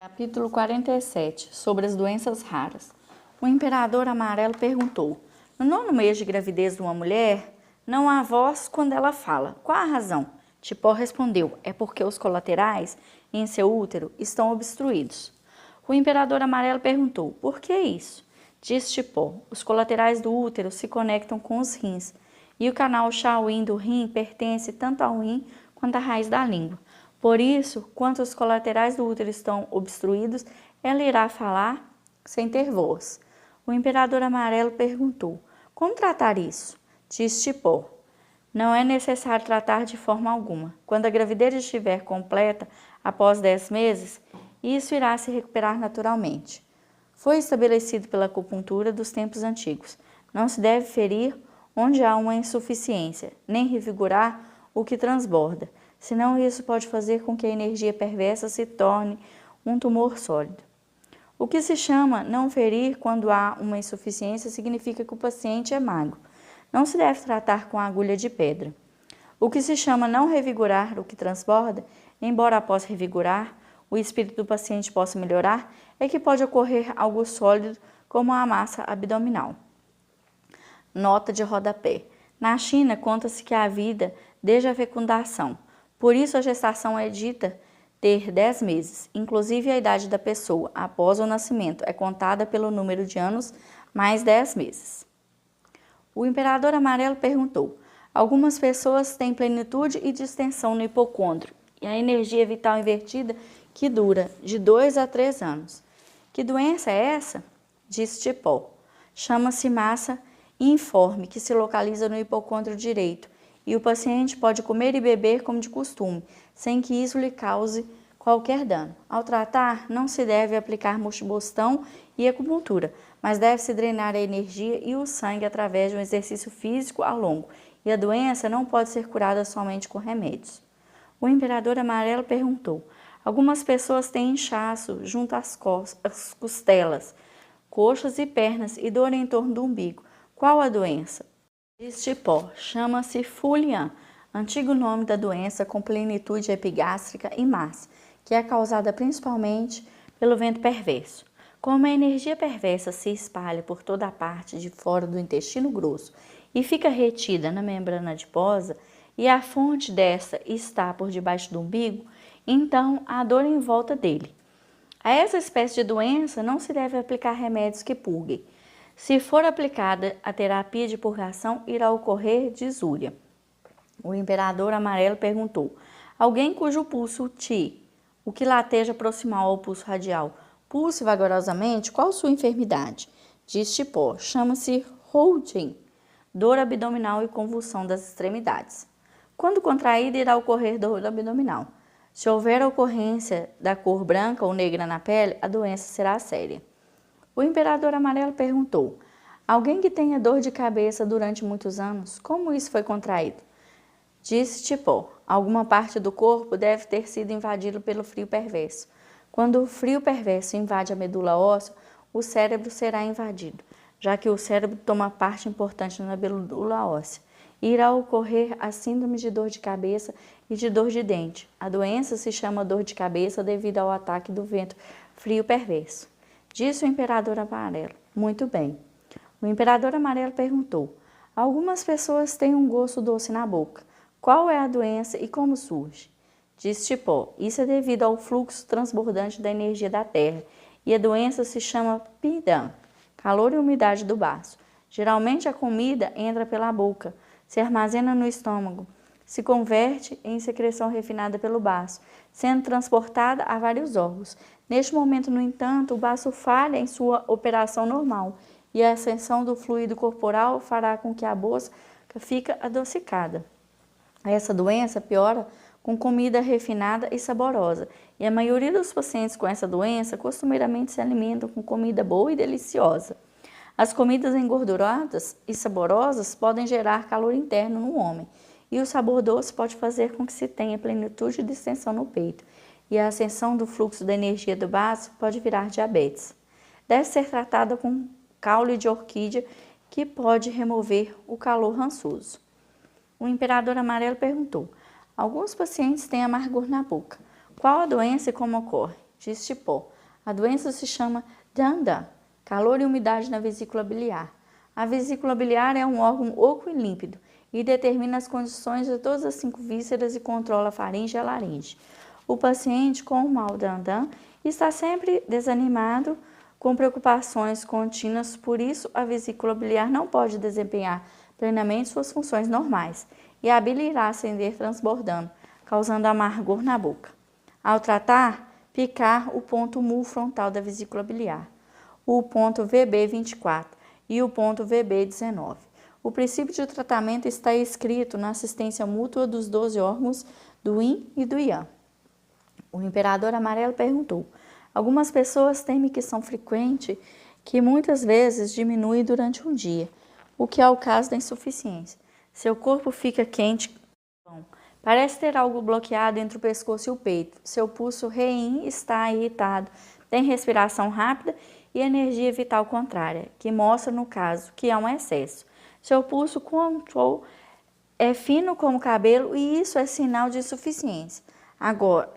Capítulo 47, sobre as doenças raras. O imperador amarelo perguntou: no 9º mês de gravidez de uma mulher, não há voz quando ela fala. Qual a razão? Tipó respondeu: é porque os colaterais em seu útero estão obstruídos. O imperador amarelo perguntou: por que isso? Disse Tipó: os colaterais do útero se conectam com os rins, e o canal Shaoyin do rim pertence tanto ao rim quanto à raiz da língua. Por isso, quando os colaterais do útero estão obstruídos, ela irá falar sem ter voz. O imperador amarelo perguntou: como tratar isso? Disse Tipó: não é necessário tratar de forma alguma. Quando a gravidez estiver completa, após 10 meses, isso irá se recuperar naturalmente. Foi estabelecido pela acupuntura dos tempos antigos. Não se deve ferir onde há uma insuficiência, nem revigorar o que transborda, senão isso pode fazer com que a energia perversa se torne um tumor sólido. O que se chama não ferir quando há uma insuficiência significa que o paciente é magro. Não se deve tratar com agulha de pedra. O que se chama não revigorar o que transborda, embora após revigorar o espírito do paciente possa melhorar, é que pode ocorrer algo sólido como a massa abdominal. Nota de rodapé. Na China, conta-se que há vida desde a fecundação. Por isso, a gestação é dita ter 10 meses. Inclusive, a idade da pessoa após o nascimento é contada pelo número de anos mais 10 meses. O imperador amarelo perguntou: algumas pessoas têm plenitude e distensão no hipocôndrio e a energia vital invertida que dura de 2 a 3 anos. Que doença é essa? Disse Tipó. Chama-se massa informe, que se localiza no hipocôndrio direito, e o paciente pode comer e beber como de costume, sem que isso lhe cause qualquer dano. Ao tratar, não se deve aplicar moxibustão e acupuntura, mas deve-se drenar a energia e o sangue através de um exercício físico a longo, e a doença não pode ser curada somente com remédios. O imperador amarelo perguntou: algumas pessoas têm inchaço junto às costelas, coxas e pernas e dor em torno do umbigo. Qual a doença? Diz Tipó: chama-se Fulian, antigo nome da doença com plenitude epigástrica e massa, que é causada principalmente pelo vento perverso. Como a energia perversa se espalha por toda a parte de fora do intestino grosso e fica retida na membrana adiposa, e a fonte desta está por debaixo do umbigo, então há dor em volta dele. A essa espécie de doença não se deve aplicar remédios que purguem. Se for aplicada a terapia de purgação, irá ocorrer disúria. O imperador amarelo perguntou: alguém cujo pulso Ti, o que lateja proximal ao pulso radial, pulse vagarosamente, qual sua enfermidade? Diz Tipó: chama-se Houjin, dor abdominal e convulsão das extremidades. Quando contraída, irá ocorrer dor abdominal. Se houver ocorrência da cor branca ou negra na pele, a doença será séria. O imperador amarelo perguntou: alguém que tenha dor de cabeça durante muitos anos, como isso foi contraído? Disse Tipó: alguma parte do corpo deve ter sido invadido pelo frio perverso. Quando o frio perverso invade a medula óssea, o cérebro será invadido, já que o cérebro toma parte importante na medula óssea. Irá ocorrer a síndrome de dor de cabeça e de dor de dente. A doença se chama dor de cabeça devido ao ataque do vento frio perverso. Disse o imperador amarelo: muito bem. O imperador amarelo perguntou: algumas pessoas têm um gosto doce na boca. Qual é a doença e como surge? Disse Tipó: isso é devido ao fluxo transbordante da energia da terra, e a doença se chama Pidan, calor e umidade do baço. Geralmente a comida entra pela boca, se armazena no estômago, se converte em secreção refinada pelo baço, sendo transportada a vários órgãos. Neste momento, no entanto, o baço falha em sua operação normal e a ascensão do fluido corporal fará com que a boca fique adocicada. Essa doença piora com comida refinada e saborosa, e a maioria dos pacientes com essa doença costumeiramente se alimentam com comida boa e deliciosa. As comidas engorduradas e saborosas podem gerar calor interno no homem, e o sabor doce pode fazer com que se tenha plenitude e distensão no peito, e a ascensão do fluxo da energia do baço pode virar diabetes. Deve ser tratada com caule de orquídea, que pode remover o calor rançoso. O imperador amarelo perguntou: alguns pacientes têm amargor na boca. Qual a doença e como ocorre? Diz Tipó. A doença se chama Dan-Dan, calor e umidade na vesícula biliar. A vesícula biliar é um órgão oco e límpido e determina as condições de todas as 5 vísceras e controla a faringe e a laringe. O paciente com o mal Dan-Dan está sempre desanimado, com preocupações contínuas, por isso a vesícula biliar não pode desempenhar plenamente suas funções normais e a bile irá ascender transbordando, causando amargor na boca. Ao tratar, picar o ponto mu frontal da vesícula biliar, o ponto VB24 e o ponto VB19. O princípio de tratamento está escrito na assistência mútua dos 12 órgãos do Yin e do Yang. O imperador amarelo perguntou. Algumas pessoas temem que são frequentes, que muitas vezes diminui durante um dia, o que é o caso da insuficiência. Seu corpo fica quente, parece ter algo bloqueado entre o pescoço e o peito. Seu pulso Rein está irritado, tem respiração rápida e energia vital contrária, que mostra, no caso, que há um excesso. Seu pulso control é fino como o cabelo e isso é sinal de insuficiência. Agora,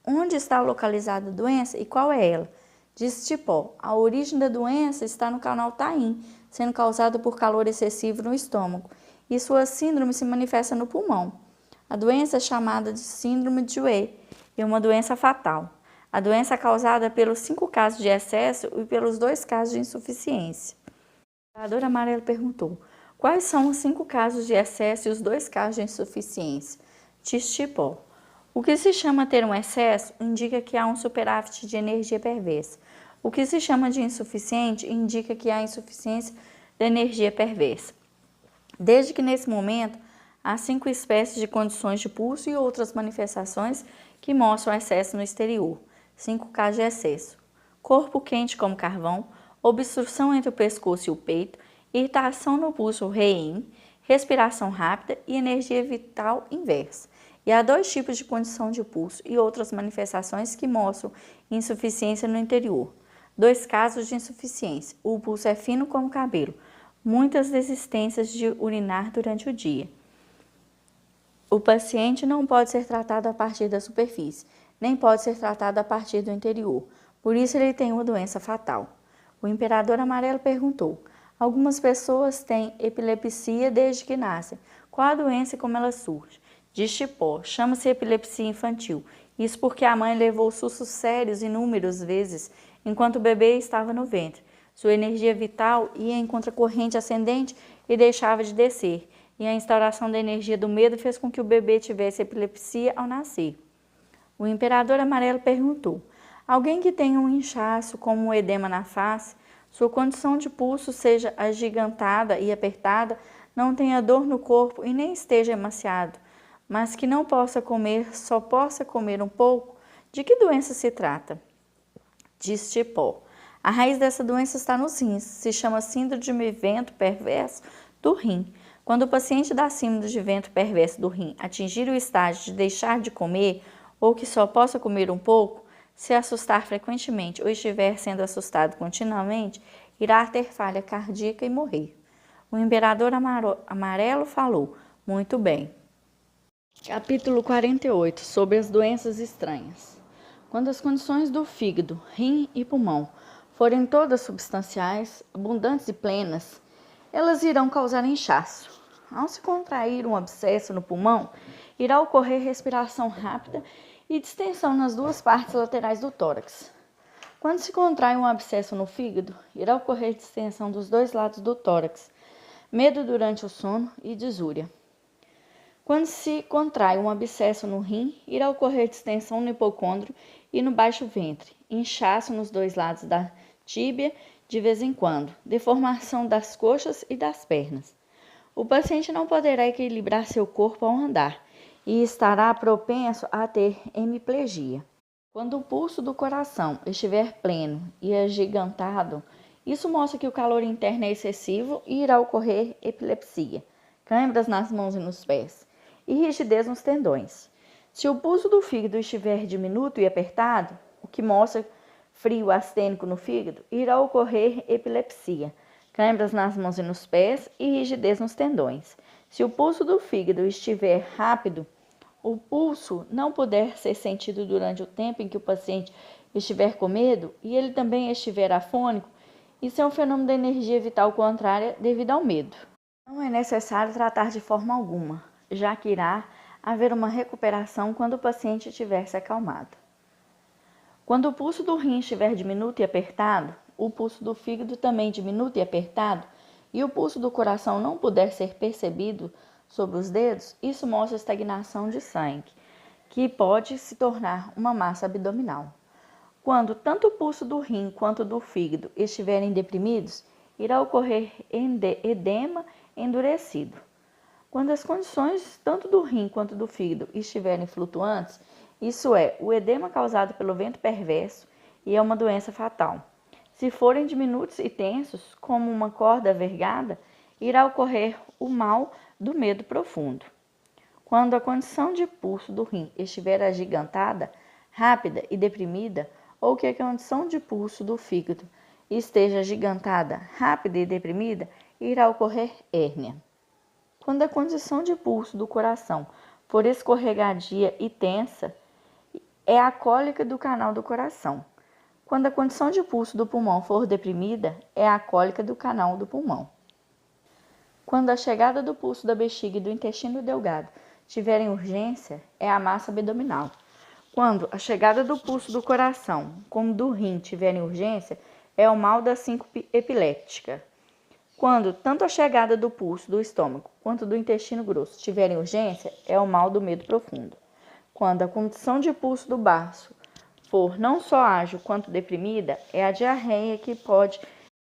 onde está localizada a doença e qual é ela? Diz Tipó. A origem da doença está no canal Taim, sendo causada por calor excessivo no estômago, e sua síndrome se manifesta no pulmão. A doença é chamada de síndrome de Wei e é uma doença fatal. A doença é causada pelos 5 casos de excesso e pelos 2 casos de insuficiência. O imperador amarelo perguntou. Quais são os 5 casos de excesso e os 2 casos de insuficiência? Diz Tipó. O que se chama ter um excesso indica que há um superávit de energia perversa. O que se chama de insuficiente indica que há insuficiência de energia perversa. Desde que nesse momento há 5 espécies de condições de pulso e outras manifestações que mostram excesso no exterior. 5 casos de excesso. Corpo quente como carvão, obstrução entre o pescoço e o peito, irritação no pulso Rein, respiração rápida e energia vital inversa. E há 2 tipos de condição de pulso e outras manifestações que mostram insuficiência no interior. 2 casos de insuficiência. O pulso é fino como cabelo. Muitas desistências de urinar durante o dia. O paciente não pode ser tratado a partir da superfície, nem pode ser tratado a partir do interior. Por isso ele tem uma doença fatal. O imperador amarelo perguntou. Algumas pessoas têm epilepsia desde que nascem. Qual a doença e como ela surge? Diz Tipó, chama-se epilepsia infantil. Isso porque a mãe levou sustos sérios inúmeras vezes enquanto o bebê estava no ventre. Sua energia vital ia em contracorrente ascendente e deixava de descer. E a instauração da energia do medo fez com que o bebê tivesse epilepsia ao nascer. O imperador amarelo perguntou. Alguém que tenha um inchaço como um edema na face, sua condição de pulso seja agigantada e apertada, não tenha dor no corpo e nem esteja emaciado, mas que não possa comer, só possa comer um pouco, de que doença se trata? Diz Tipó. A raiz dessa doença está nos rins, se chama síndrome de vento perverso do rim. Quando o paciente da síndrome de vento perverso do rim atingir o estágio de deixar de comer ou que só possa comer um pouco, se assustar frequentemente ou estiver sendo assustado continuamente, irá ter falha cardíaca e morrer. O imperador amarelo falou, muito bem. Capítulo 48, sobre as doenças estranhas. Quando as condições do fígado, rim e pulmão forem todas substanciais, abundantes e plenas, elas irão causar inchaço. Ao se contrair um abscesso no pulmão, irá ocorrer respiração rápida e distensão nas 2 partes laterais do tórax. Quando se contrai um abscesso no fígado, irá ocorrer distensão dos 2 lados do tórax, medo durante o sono e disúria. Quando se contrai um abscesso no rim, irá ocorrer distensão no hipocôndrio e no baixo ventre, inchaço nos 2 lados da tíbia de vez em quando, deformação das coxas e das pernas. O paciente não poderá equilibrar seu corpo ao andar e estará propenso a ter hemiplegia. Quando o pulso do coração estiver pleno e agigantado, isso mostra que o calor interno é excessivo e irá ocorrer epilepsia, câimbras nas mãos e nos pés e rigidez nos tendões. Se o pulso do fígado estiver diminuto e apertado, o que mostra frio astênico no fígado, irá ocorrer epilepsia, câimbras nas mãos e nos pés e rigidez nos tendões. Se o pulso do fígado estiver rápido, o pulso não puder ser sentido durante o tempo em que o paciente estiver com medo e ele também estiver afônico, isso é um fenômeno da energia vital contrária devido ao medo. Não é necessário tratar de forma alguma, já que irá haver uma recuperação quando o paciente estiver se acalmado. Quando o pulso do rim estiver diminuto e apertado, o pulso do fígado também diminuto e apertado, e o pulso do coração não puder ser percebido sobre os dedos, isso mostra estagnação de sangue, que pode se tornar uma massa abdominal. Quando tanto o pulso do rim quanto do fígado estiverem deprimidos, irá ocorrer edema endurecido. Quando as condições tanto do rim quanto do fígado estiverem flutuantes, isso é, o edema causado pelo vento perverso e é uma doença fatal. Se forem diminutos e tensos, como uma corda vergada, irá ocorrer o mal do medo profundo. Quando a condição de pulso do rim estiver agigantada, rápida e deprimida, ou que a condição de pulso do fígado esteja agigantada, rápida e deprimida, irá ocorrer hérnia. Quando a condição de pulso do coração for escorregadia e tensa, é a cólica do canal do coração. Quando a condição de pulso do pulmão for deprimida, é a cólica do canal do pulmão. Quando a chegada do pulso da bexiga e do intestino delgado tiverem urgência, é a massa abdominal. Quando a chegada do pulso do coração, como do rim, tiverem urgência, é o mal da síncope epiléptica. Quando tanto a chegada do pulso do estômago quanto do intestino grosso tiverem urgência, é o mal do medo profundo. Quando a condição de pulso do baço for não só ágil quanto deprimida, é a diarreia que pode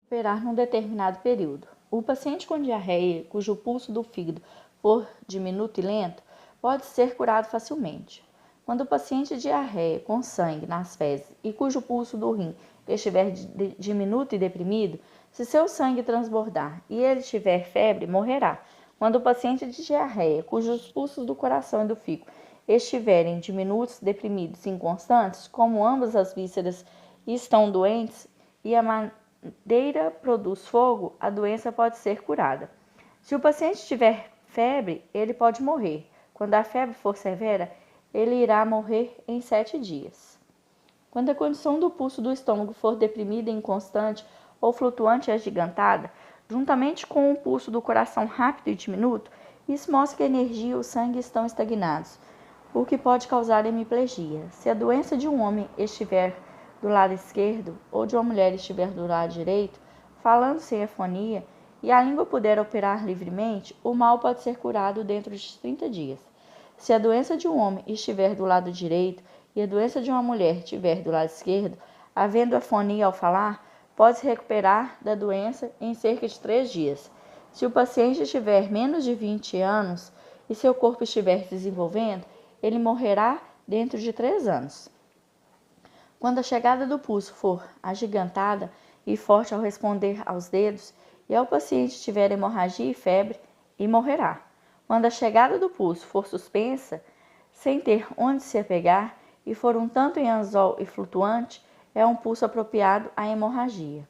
operar num determinado período. O paciente com diarreia, cujo pulso do fígado for diminuto e lento, pode ser curado facilmente. Quando o paciente diarreia com sangue nas fezes e cujo pulso do rim estiver diminuto e deprimido, se seu sangue transbordar e ele tiver febre, morrerá. Quando o paciente de diarreia, cujos pulsos do coração e do fígado estiverem diminutos, deprimidos e inconstantes, como ambas as vísceras estão doentes e a madeira produz fogo, a doença pode ser curada. Se o paciente tiver febre, ele pode morrer. Quando a febre for severa, ele irá morrer em 7 dias. Quando a condição do pulso do estômago for deprimida e inconstante ou flutuante e agigantada, juntamente com o pulso do coração rápido e diminuto, isso mostra que a energia e o sangue estão estagnados, o que pode causar hemiplegia. Se a doença de um homem estiver do lado esquerdo ou de uma mulher estiver do lado direito, falando sem afonia, e a língua puder operar livremente, o mal pode ser curado dentro de 30 dias. Se a doença de um homem estiver do lado direito e a doença de uma mulher estiver do lado esquerdo, havendo afonia ao falar, pode se recuperar da doença em cerca de 3 dias. Se o paciente tiver menos de 20 anos e seu corpo estiver se desenvolvendo, ele morrerá dentro de 3 anos. Quando a chegada do pulso for agigantada e forte ao responder aos dedos, e ao paciente tiver hemorragia e febre, e morrerá. Quando a chegada do pulso for suspensa, sem ter onde se apegar, e for um tanto em anzol e flutuante, é um pulso apropriado à hemorragia.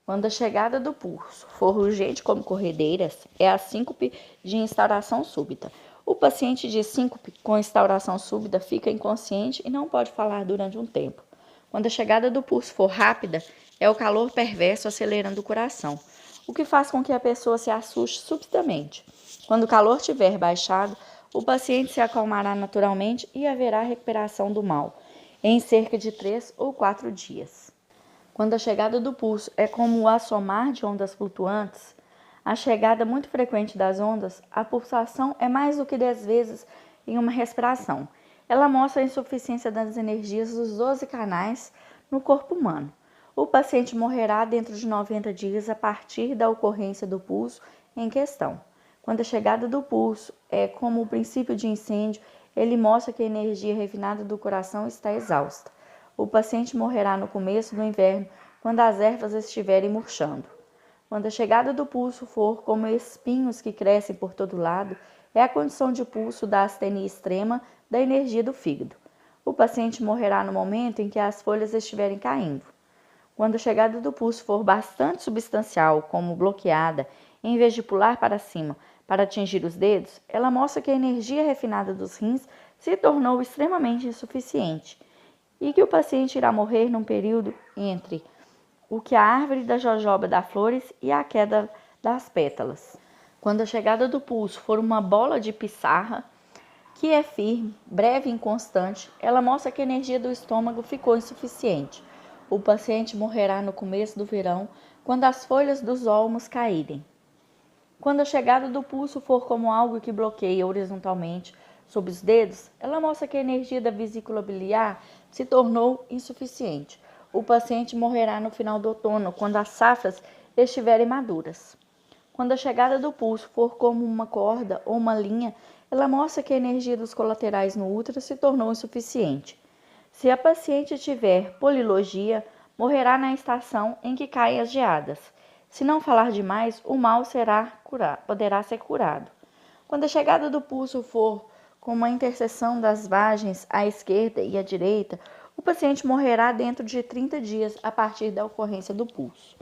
Quando a chegada do pulso for urgente como corredeiras, é a síncope de instauração súbita. O paciente de síncope com instauração súbita fica inconsciente e não pode falar durante um tempo. Quando a chegada do pulso for rápida, é o calor perverso acelerando o coração, o que faz com que a pessoa se assuste subitamente. Quando o calor tiver baixado, o paciente se acalmará naturalmente e haverá recuperação do mal, em cerca de 3 ou 4 dias. Quando a chegada do pulso é como o assomar de ondas flutuantes, a chegada muito frequente das ondas, a pulsação é mais do que 10 vezes em uma respiração. Ela mostra a insuficiência das energias dos 12 canais no corpo humano. O paciente morrerá dentro de 90 dias a partir da ocorrência do pulso em questão. Quando a chegada do pulso é como o princípio de incêndio, ele mostra que a energia refinada do coração está exausta. O paciente morrerá no começo do inverno, quando as ervas estiverem murchando. Quando a chegada do pulso for como espinhos que crescem por todo lado, é a condição de pulso da astenia extrema da energia do fígado. O paciente morrerá no momento em que as folhas estiverem caindo. Quando a chegada do pulso for bastante substancial, como bloqueada, em vez de pular para cima para atingir os dedos, ela mostra que a energia refinada dos rins se tornou extremamente insuficiente e que o paciente irá morrer num período entre o que a árvore da jojoba dá flores e a queda das pétalas. Quando a chegada do pulso for uma bola de pissarra, que é firme, breve e inconstante, ela mostra que a energia do estômago ficou insuficiente. O paciente morrerá no começo do verão, quando as folhas dos olmos caírem. Quando a chegada do pulso for como algo que bloqueia horizontalmente sob os dedos, ela mostra que a energia da vesícula biliar se tornou insuficiente. O paciente morrerá no final do outono, quando as safras estiverem maduras. Quando a chegada do pulso for como uma corda ou uma linha, ela mostra que a energia dos colaterais no útero se tornou insuficiente. Se a paciente tiver polilogia, morrerá na estação em que caem as geadas. Se não falar demais, o mal poderá ser curado. Quando a chegada do pulso for com uma interseção das vagens à esquerda e à direita, o paciente morrerá dentro de 30 dias a partir da ocorrência do pulso.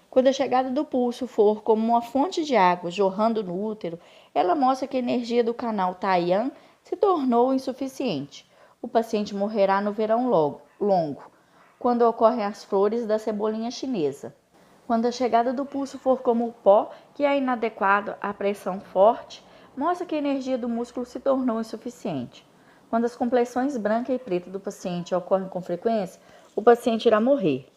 Quando a chegada do pulso for como uma fonte de água jorrando no útero, ela mostra que a energia do canal Taiyang se tornou insuficiente. O paciente morrerá no verão longo, quando ocorrem as flores da cebolinha chinesa. Quando a chegada do pulso for como o pó, que é inadequado à pressão forte, mostra que a energia do músculo se tornou insuficiente. Quando as complexões branca e preta do paciente ocorrem com frequência, o paciente irá morrer.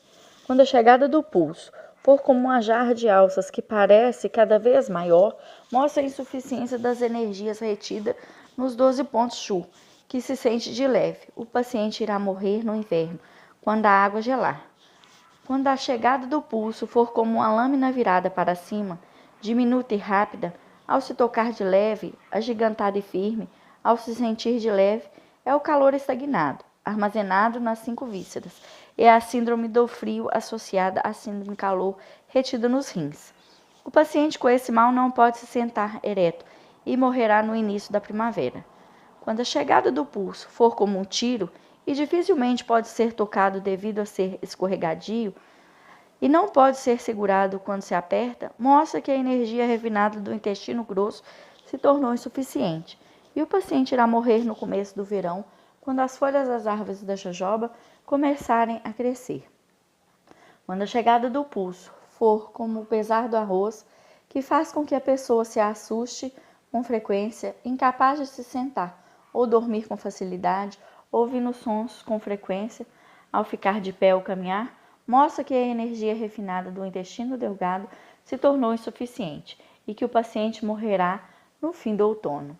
Quando a chegada do pulso for como uma jarra de alças que parece cada vez maior, mostra a insuficiência das energias retidas nos 12 pontos Chu, que se sente de leve. O paciente irá morrer no inverno, quando a água gelar. Quando a chegada do pulso for como uma lâmina virada para cima, diminuta e rápida, ao se tocar de leve, agigantada e firme, ao se sentir de leve, é o calor estagnado, armazenado nas 5 vísceras. É a síndrome do frio associada à síndrome calor retida nos rins. O paciente com esse mal não pode se sentar ereto e morrerá no início da primavera. Quando a chegada do pulso for como um tiro e dificilmente pode ser tocado devido a ser escorregadio e não pode ser segurado quando se aperta, mostra que a energia refinada do intestino grosso se tornou insuficiente e o paciente irá morrer no começo do verão, quando as folhas das árvores da jojoba começarem a crescer. Quando a chegada do pulso for como o pesar do arroz, que faz com que a pessoa se assuste com frequência, incapaz de se sentar ou dormir com facilidade, ouvindo sons com frequência ao ficar de pé ou caminhar, mostra que a energia refinada do intestino delgado se tornou insuficiente e que o paciente morrerá no fim do outono.